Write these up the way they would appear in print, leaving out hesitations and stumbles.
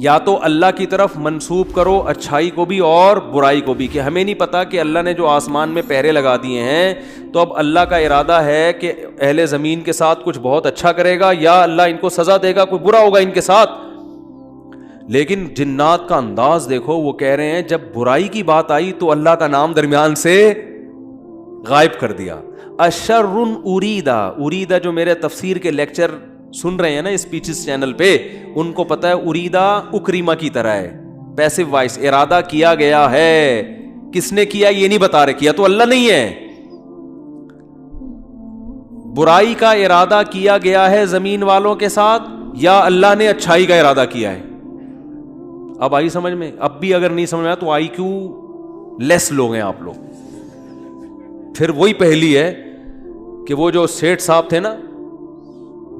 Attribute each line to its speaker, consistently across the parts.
Speaker 1: یا تو اللہ کی طرف منسوب کرو اچھائی کو بھی اور برائی کو بھی, کہ ہمیں نہیں پتا کہ اللہ نے جو آسمان میں پہرے لگا دیے ہیں تو اب اللہ کا ارادہ ہے کہ اہل زمین کے ساتھ کچھ بہت اچھا کرے گا یا اللہ ان کو سزا دے گا, کوئی برا ہوگا ان کے ساتھ. لیکن جنات کا انداز دیکھو, وہ کہہ رہے ہیں جب برائی کی بات آئی تو اللہ کا نام درمیان سے غائب کر دیا. اشر اریدا, اریدا جو میرے تفسیر کے لیکچر سن رہے ہیں نا اسپیچز چینل پہ, ان کو پتا ہے اریدا اکریما کی طرح ہے, پیسو وائس, ارادہ کیا گیا ہے. کس نے کیا یہ نہیں بتا رہے, کیا تو اللہ نہیں ہے. برائی کا ارادہ کیا گیا ہے زمین والوں کے ساتھ یا اللہ نے اچھائی کا ارادہ کیا ہے؟ اب آئی سمجھ میں؟ اب بھی اگر نہیں سمجھ میں آیا تو آئی کیو لیس لوگ ہیں آپ لوگ. پھر وہی پہلی ہے کہ وہ جو سیٹھ صاحب تھے نا,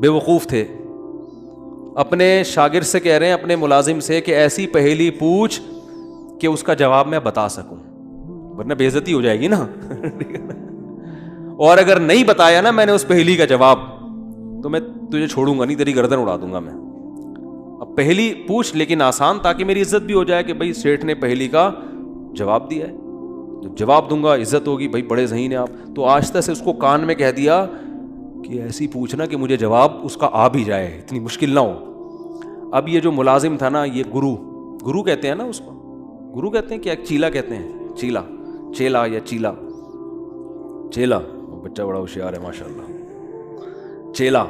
Speaker 1: بے وقوف تھے, اپنے شاگرد سے کہہ رہے ہیں, اپنے ملازم سے, کہ ایسی پہیلی پوچھ کہ اس کا جواب میں بتا سکوں, ورنہ بے عزتی ہو جائے گی نا. اور اگر نہیں بتایا نا میں نے اس پہیلی کا جواب تو میں تجھے چھوڑوں گا نہیں, تیری گردن اڑا دوں گا میں. اب پہلی پوچھ لیکن آسان, تاکہ میری عزت بھی ہو جائے کہ بھائی سیٹھ نے پہیلی کا جواب دیا ہے, جب جواب دوں گا عزت ہوگی, بھائی بڑے ذہین ہیں آپ. تو آہستہ سے اس کو کان میں کہہ دیا کہ ایسی پوچھنا کہ مجھے جواب اس کا آ بھی جائے, اتنی مشکل نہ ہو. اب یہ جو ملازم تھا نا, یہ گرو کہتے ہیں نا اس کو, گرو کہتے ہیں کیا چیلا کہتے ہیں, چیلا یا چیلا, بچہ بڑا ہوشیار ہے ماشاء اللہ, چیلا.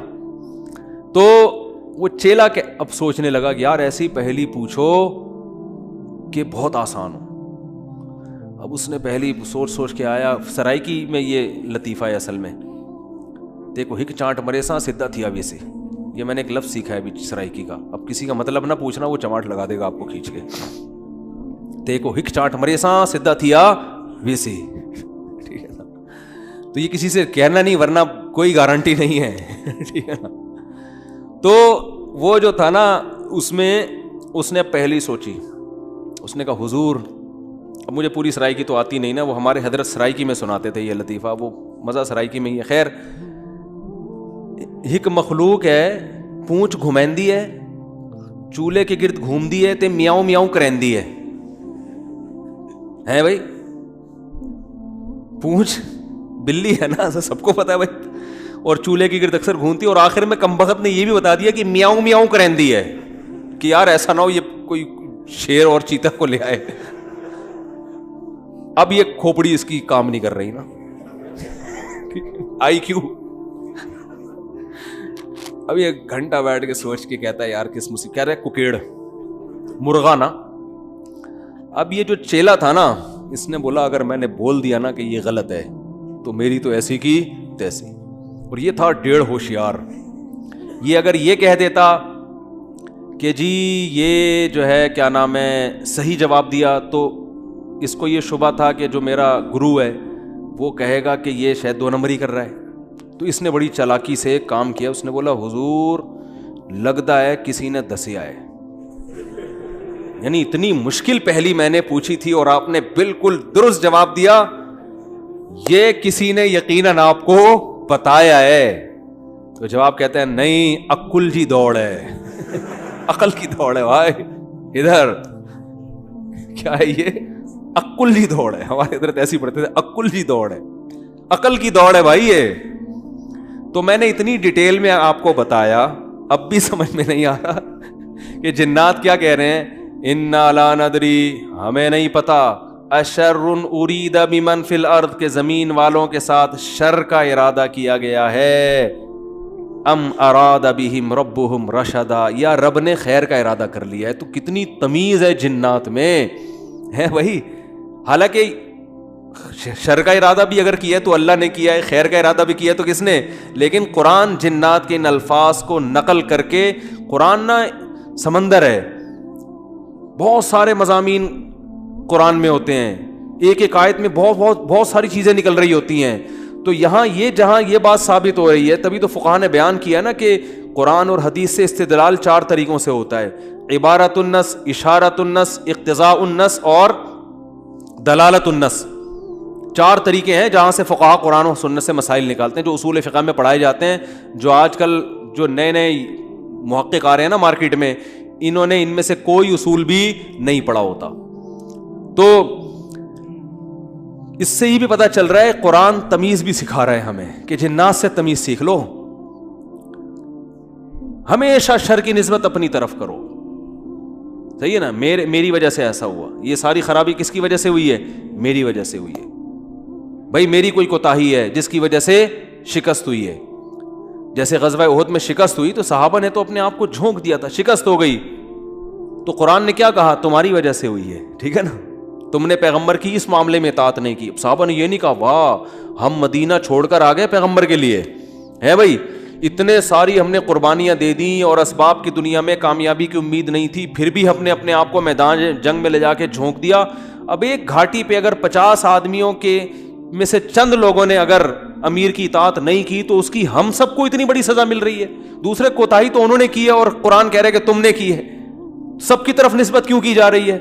Speaker 1: تو وہ چیلا کے اب سوچنے لگا کہ یار ایسی پہلی پوچھو کہ بہت آسان ہو. اب اس نے پہلی سوچ کے آیا, سرائکی میں یہ لطیفہ ہے اصل میں, دیکھو ہک چانٹ مرے سا سدھا تھیا ویسے, یہ میں نے ایک لفظ سیکھا ہے ابھی سرائکی کا. اب کسی کا مطلب نہ پوچھنا, وہ چماٹ لگا دے گا آپ کو کھینچ کے. دیکھو ہک چانٹ مرے سا سدھا تھیا ویسے, ٹھیک ہے نا. تو یہ کسی سے کہنا نہیں, ورنہ کوئی گارنٹی نہیں ہے, ٹھیک ہے نا. تو وہ جو تھا نا, اس میں اس نے پہلی سوچی, اس نے کہا حضور, اب مجھے پوری سرائکی تو آتی نہیں نا, وہ ہمارے حضرت سرائکی میں سناتے تھے یہ لطیفہ, وہ مزہ سرائکی میں ہی ہے. خیر, ہک مخلوق ہے, پونچھ گھمیندی ہے, چولہے کے گرد گھومدی ہے تے میاؤں میاؤں کریندی ہے بھائی. پونچھ بلی ہے نا, سب کو پتا ہے بھائی, اور چولہے کے گرد اکثر گھومتی ہے, اور آخر میں کمبخت نے یہ بھی بتا دیا کہ میاؤں میاؤں کریندی ہے, کہ یار ایسا نہ ہو یہ کوئی شیر اور چیتا کو لے آئے. اب یہ کھوپڑی اس کی کام نہیں کر رہی نا, آئی کیوں. اب یہ گھنٹہ بیٹھ کے سوچ کے کہتا ہے یار کس مصیبت, کہہ رہے ککیڑ مرغا نا. اب یہ جو چیلا تھا نا, اس نے بولا اگر میں نے بول دیا نا کہ یہ غلط ہے تو میری تو ایسی کی تیسی. اور یہ تھا 1.5 ہوشیار. یہ اگر یہ کہہ دیتا کہ جی یہ جو ہے کیا نام ہے صحیح جواب دیا, تو اس کو یہ شبہ تھا کہ جو میرا گرو ہے وہ کہے گا کہ یہ شاید 2 نمبری کر رہا ہے. تو اس نے بڑی چالاکی سے ایک کام کیا, اس نے بولا حضور لگتا ہے کسی نے دسیا ہے, یعنی اتنی مشکل پہلی میں نے پوچھی تھی اور آپ نے بالکل درست جواب دیا, یہ کسی نے یقیناً آپ کو بتایا ہے. تو جواب کہتے ہیں نہیں, عقل کی دوڑ ہے, عقل کی دوڑ ہے بھائی. ادھر کیا ہے یہ, عقل کی دوڑ ہے. ہمارے ادھر ایسی پڑھتے تھے, عقل کی دوڑ ہے, عقل کی دوڑ ہے بھائی یہ. تو میں نے اتنی ڈیٹیل میں آپ کو بتایا, اب بھی سمجھ میں نہیں آ رہا کہ جنات کیا کہہ رہے ہیں, انا لا ندری, ہمیں نہیں پتا, اشر ارید بمن فی الارض, کے زمین والوں کے ساتھ شر کا ارادہ کیا گیا ہے, ام اراد بہم ربہم رشدا, یا رب نے خیر کا ارادہ کر لیا ہے. تو کتنی تمیز ہے جنات میں ہے بھائی. حالانکہ شر کا ارادہ بھی اگر کیا ہے تو اللہ نے کیا ہے, خیر کا ارادہ بھی کیا ہے تو کس نے. لیکن قرآن جنات کے ان الفاظ کو نقل کر کے, قرآن نا سمندر ہے, بہت سارے مضامین قرآن میں ہوتے ہیں, ایک ایک آیت میں بہت ساری چیزیں نکل رہی ہوتی ہیں. تو یہاں یہ جہاں یہ بات ثابت ہو رہی ہے, تبھی تو فقہاء نے بیان کیا نا کہ قرآن اور حدیث سے استدلال 4 طریقوں سے ہوتا ہے, عبارت النص, اشارت النص, اقتضاء النص اور دلالت النص. 4 طریقے ہیں جہاں سے فقہاء قرآن و سنت سے مسائل نکالتے ہیں, جو اصول فقہ میں پڑھائے جاتے ہیں. جو آج کل جو نئے محقق آ رہے ہیں نا مارکیٹ میں, انہوں نے ان میں سے کوئی اصول بھی نہیں پڑھا ہوتا. تو اس سے یہ بھی پتا چل رہا ہے قرآن تمیز بھی سکھا رہا ہے ہمیں کہ جنات سے تمیز سیکھ لو, ہمیشہ شر کی نسبت اپنی طرف کرو. صحیح ہے نا, میری وجہ سے ایسا ہوا, یہ ساری خرابی کس کی وجہ سے ہوئی ہے؟ میری وجہ سے ہوئی ہے. بھائی میری کوئی کوتاہی ہے جس کی وجہ سے شکست ہوئی ہے. جیسے غزوہ احد میں شکست ہوئی تو صحابہ نے تو اپنے آپ کو جھونک دیا تھا, شکست ہو گئی تو قرآن نے کیا کہا؟ تمہاری وجہ سے ہوئی ہے. ٹھیک ہے نا, تم نے پیغمبر کی اس معاملے میں اطاعت نہیں کی. صحابہ نے یہ نہیں کہا واہ ہم مدینہ چھوڑ کر آ گئے پیغمبر کے لیے, ہے بھائی اتنے ساری ہم نے قربانیاں دے دیں اور اسباب کی دنیا میں کامیابی کی امید نہیں تھی, پھر بھی ہم نے اپنے آپ کو میدان جنگ میں لے جا کے جھونک دیا. اب ایک گھاٹی پہ اگر 50 آدمیوں کے میں سے چند لوگوں نے اگر امیر کی اطاعت نہیں کی تو اس کی ہم سب کو اتنی بڑی سزا مل رہی ہے. دوسرے کوتاہی تو انہوں نے کی ہے اور قرآن کہہ رہے کہ تم نے کی ہے, سب کی طرف نسبت کیوں کی جا رہی ہے؟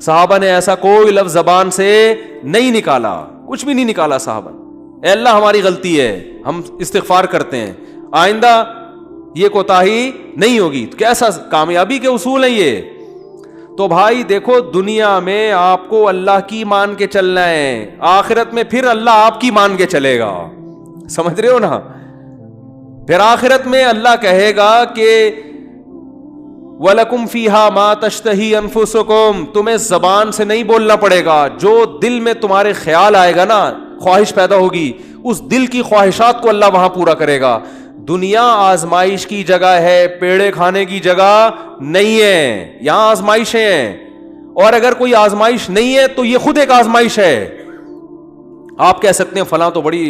Speaker 1: صحابہ نے ایسا کوئی لفظ زبان سے نہیں نکالا, کچھ بھی نہیں نکالا صحابہ. اے اللہ ہماری غلطی ہے, ہم استغفار کرتے ہیں, آئندہ یہ کوتاہی نہیں ہوگی. کیسا کامیابی کے اصول ہیں یہ. تو بھائی دیکھو دنیا میں آپ کو اللہ کی مان کے چلنا ہے, آخرت میں پھر اللہ آپ کی مان کے چلے گا. سمجھ رہے ہو نا, پھر آخرت میں اللہ کہے گا کہ وَلَكُمْ فِيهَا مَا تَشْتَهِي أَنفُسُكُمْ, تمہیں زبان سے نہیں بولنا پڑے گا, جو دل میں تمہارے خیال آئے گا نا, خواہش پیدا ہوگی, اس دل کی خواہشات کو اللہ وہاں پورا کرے گا. دنیا آزمائش کی جگہ ہے, پیڑے کھانے کی جگہ نہیں ہے, یہاں آزمائشیں ہیں. اور اگر کوئی آزمائش نہیں ہے تو یہ خود ایک آزمائش ہے. آپ کہہ سکتے ہیں فلاں تو بڑی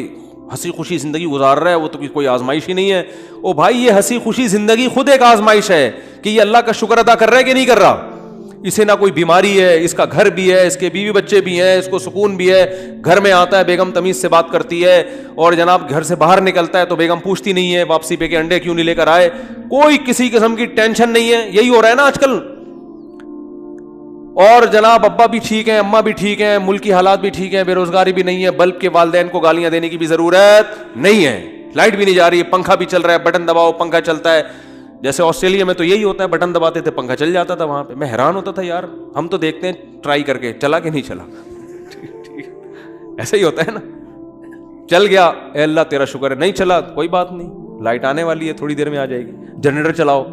Speaker 1: ہنسی خوشی زندگی گزار رہا ہے, وہ تو کوئی آزمائش ہی نہیں ہے. او بھائی یہ ہنسی خوشی زندگی خود ایک آزمائش ہے کہ یہ اللہ کا شکر ادا کر رہا ہے کہ نہیں کر رہا. اسے نہ کوئی بیماری ہے, اس کا گھر بھی ہے, اس کے بیوی بچے بھی ہیں, اس کو سکون بھی ہے, گھر میں آتا ہے بیگم تمیز سے بات کرتی ہے, اور جناب گھر سے باہر نکلتا ہے تو بیگم پوچھتی نہیں ہے واپسی پہ کہ انڈے کیوں نہیں لے کر آئے, کوئی کسی قسم کی ٹینشن نہیں ہے. یہی ہو رہا ہے نا آج کل. اور جناب ابا بھی ٹھیک ہیں, اماں بھی ٹھیک ہیں, ملک کی حالات بھی ٹھیک ہیں, بے روزگاری بھی نہیں ہے, بلب کے والدین کو گالیاں دینے کی بھی ضرورت نہیں ہے, لائٹ بھی نہیں جا رہی ہے, پنکھا بھی چل رہا ہے, بٹن دباؤ پنکھا چلتا ہے. جیسے آسٹریلیا میں تو یہی ہوتا ہے, بٹن دباتے تھے پنکھا چل جاتا تھا. وہاں پہ میں حیران ہوتا تھا یار, ہم تو دیکھتے ہیں ٹرائی کر کے چلا کہ نہیں چلا. ایسا ہی ہوتا ہے نا, چل گیا اے اللہ تیرا شکر ہے, نہیں چلا کوئی بات نہیں, لائٹ آنے والی ہے تھوڑی دیر میں آ جائے گی. جنریٹر چلاؤ,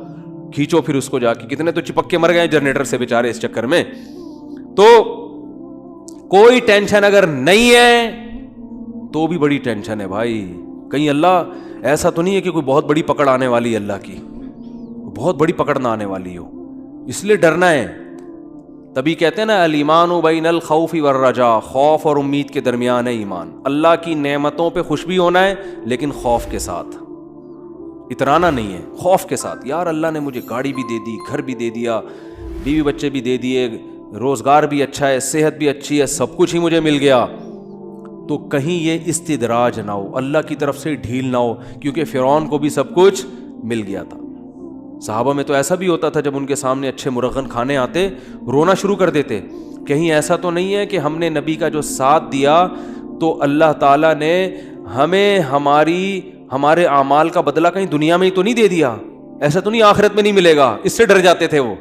Speaker 1: کھینچو پھر اس کو جا کے, کتنے تو چپک کے مر گئے جنریٹر سے بیچارے اس چکر میں. تو کوئی ٹینشن اگر نہیں ہے تو بھی بڑی ٹینشن ہے بھائی. کہیں اللہ ایسا تو نہیں ہے کہ کوئی بہت بڑی پکڑ آنے والی ہے, اللہ کی بہت بڑی پکڑ نہ آنے والی ہو, اس لیے ڈرنا ہے. تبھی کہتے ہیں نا الایمان بین الخوف والرجاء, خوف اور امید کے درمیان ہے ایمان. اللہ کی نعمتوں پہ خوش بھی ہونا ہے لیکن خوف کے ساتھ, اترانا نہیں ہے, خوف کے ساتھ. یار اللہ نے مجھے گاڑی بھی دے دی, گھر بھی دے دیا, بیوی بچے بھی دے دیے, روزگار بھی اچھا ہے, صحت بھی اچھی ہے, سب کچھ ہی مجھے مل گیا. تو کہیں یہ استدراج نہ ہو, اللہ کی طرف سے ڈھیل نہ ہو, کیونکہ فرعون کو بھی سب کچھ مل گیا تھا. صحابہ میں تو ایسا بھی ہوتا تھا جب ان کے سامنے اچھے مرغن کھانے آتے رونا شروع کر دیتے. کہیں ایسا تو نہیں ہے کہ ہم نے نبی کا جو ساتھ دیا تو اللہ تعالیٰ نے ہمیں ہمارے اعمال کا بدلہ کہیں دنیا میں ہی تو نہیں دے دیا, ایسا تو نہیں آخرت میں نہیں ملے گا, اس سے ڈر جاتے تھے وہ.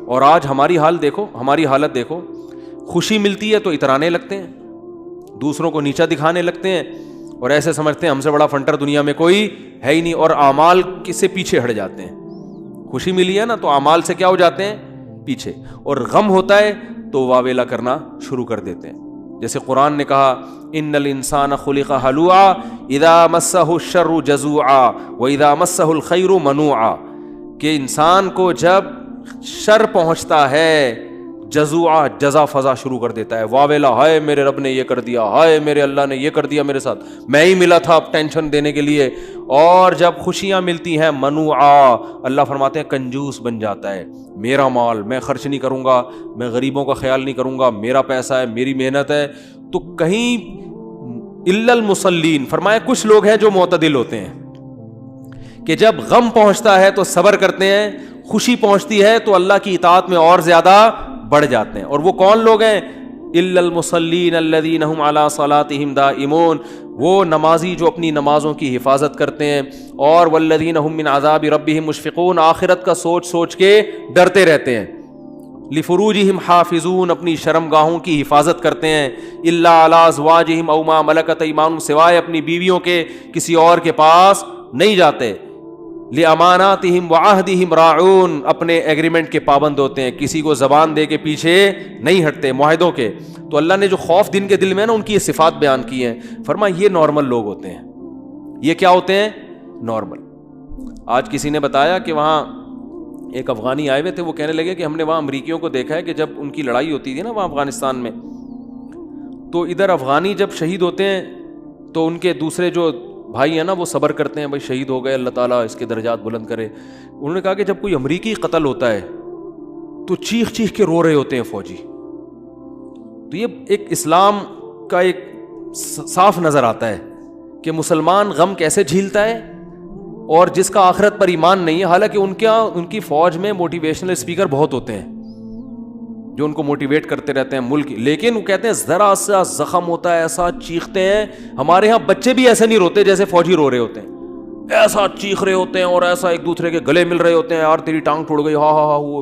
Speaker 1: اور آج ہماری حال دیکھو, ہماری حالت دیکھو, خوشی ملتی ہے تو اترانے لگتے ہیں, دوسروں کو نیچا دکھانے لگتے ہیں, اور ایسے سمجھتے ہیں ہم سے بڑا فنٹر دنیا میں کوئی ہے ہی نہیں, اور اعمال سے پیچھے ہٹ جاتے ہیں. خوشی ملی ہے نا تو اعمال سے کیا ہو جاتے ہیں, پیچھے. اور غم ہوتا ہے تو واویلا کرنا شروع کر دیتے ہیں. جیسے قرآن نے کہا ان الانسان خلق ہلوعا اذا مسہ الشر جزوعا واذا مسہ الخیر منوعا, کہ انسان کو جب شر پہنچتا ہے جزوعا, جزا فضا شروع کر دیتا ہے, واویلا, ہائے میرے رب نے یہ کر دیا, ہائے میرے اللہ نے یہ کر دیا میرے ساتھ, میں ہی ملا تھا اب ٹینشن دینے کے لیے. اور جب خوشیاں ملتی ہیں منوعا, اللہ فرماتے ہیں کنجوس بن جاتا ہے, میرا مال میں خرچ نہیں کروں گا, میں غریبوں کا خیال نہیں کروں گا, میرا پیسہ ہے, میری محنت ہے. تو کہیں الا المصلین, فرمایا کچھ لوگ ہیں جو معتدل ہوتے ہیں کہ جب غم پہنچتا ہے تو صبر کرتے ہیں, خوشی پہنچتی ہے تو اللہ کی اطاعت میں اور زیادہ بڑھ جاتے ہیں. اور وہ کون لوگ ہیں؟ الا المصلین الذین هم علی صلاتهم دائمون، وہ نمازی جو اپنی نمازوں کی حفاظت کرتے ہیں، اور والذین هم من عذاب ربهم مشفقون، آخرت کا سوچ سوچ کے ڈرتے رہتے ہیں، لفروجہم حافظون، اپنی شرمگاہوں کی حفاظت کرتے ہیں، الا علی ازواجہم او ما ملکت ایمانہم، سوائے اپنی بیویوں کے کسی اور کے پاس نہیں جاتے، لِأَمَانَاتِهِمْ وَعَهْدِهِمْ رَاعُونَ، اپنے ایگریمنٹ کے پابند ہوتے ہیں، کسی کو زبان دے کے پیچھے نہیں ہٹتے معاہدوں کے۔ تو اللہ نے جو خوف دن کے دل میں نا ان کی یہ صفات بیان کی ہیں، فرمایا یہ نارمل لوگ ہوتے ہیں۔ یہ کیا ہوتے ہیں؟ نارمل۔ آج کسی نے بتایا کہ وہاں ایک افغانی آئے ہوئے تھے، وہ کہنے لگے کہ ہم نے وہاں امریکیوں کو دیکھا ہے کہ جب ان کی لڑائی ہوتی تھی نا وہاں افغانستان میں، تو ادھر افغانی جب شہید ہوتے ہیں تو ان کے دوسرے جو بھائی ہیں نا وہ صبر کرتے ہیں، بھائی شہید ہو گئے، اللہ تعالیٰ اس کے درجات بلند کرے۔ انہوں نے کہا کہ جب کوئی امریکی قتل ہوتا ہے تو چیخ چیخ کے رو رہے ہوتے ہیں فوجی۔ تو یہ ایک اسلام کا ایک صاف نظر آتا ہے کہ مسلمان غم کیسے جھیلتا ہے، اور جس کا آخرت پر ایمان نہیں ہے، حالانکہ ان کی فوج میں موٹیویشنل اسپیکر بہت ہوتے ہیں جو ان کو موٹیویٹ کرتے رہتے ہیں ملک، لیکن وہ کہتے ہیں ذرا سا زخم ہوتا ہے ایسا چیختے ہیں۔ ہمارے ہاں بچے بھی ایسے نہیں روتے جیسے فوجی رو رہے ہوتے ہیں، ایسا چیخ رہے ہوتے ہیں اور ایسا ایک دوسرے کے گلے مل رہے ہوتے ہیں، یار تیری ٹانگ ٹوٹ گئی، ہاں ہاں ہاں۔ وہ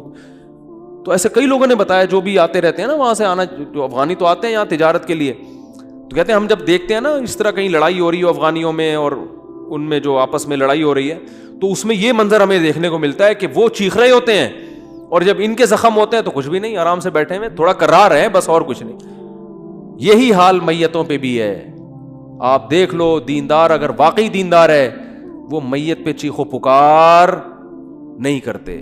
Speaker 1: تو ایسے کئی لوگوں نے بتایا جو بھی آتے رہتے ہیں نا وہاں سے، آنا جو افغانی تو آتے ہیں یہاں تجارت کے لیے، تو کہتے ہیں ہم جب دیکھتے ہیں نا اس طرح کہیں لڑائی ہو رہی ہو افغانیوں میں اور ان میں جو آپس میں لڑائی ہو رہی ہے، تو اس میں یہ منظر ہمیں دیکھنے کو ملتا ہے کہ وہ چیخ رہے ہوتے ہیں، اور جب ان کے زخم ہوتے ہیں تو کچھ بھی نہیں، آرام سے بیٹھے ہوئے تھوڑا کرا رہے ہیں بس، اور کچھ نہیں۔ یہی حال میتوں پہ بھی ہے۔ آپ دیکھ لو، دیندار اگر واقعی دیندار ہے وہ میت پہ چیخو پکار نہیں کرتے۔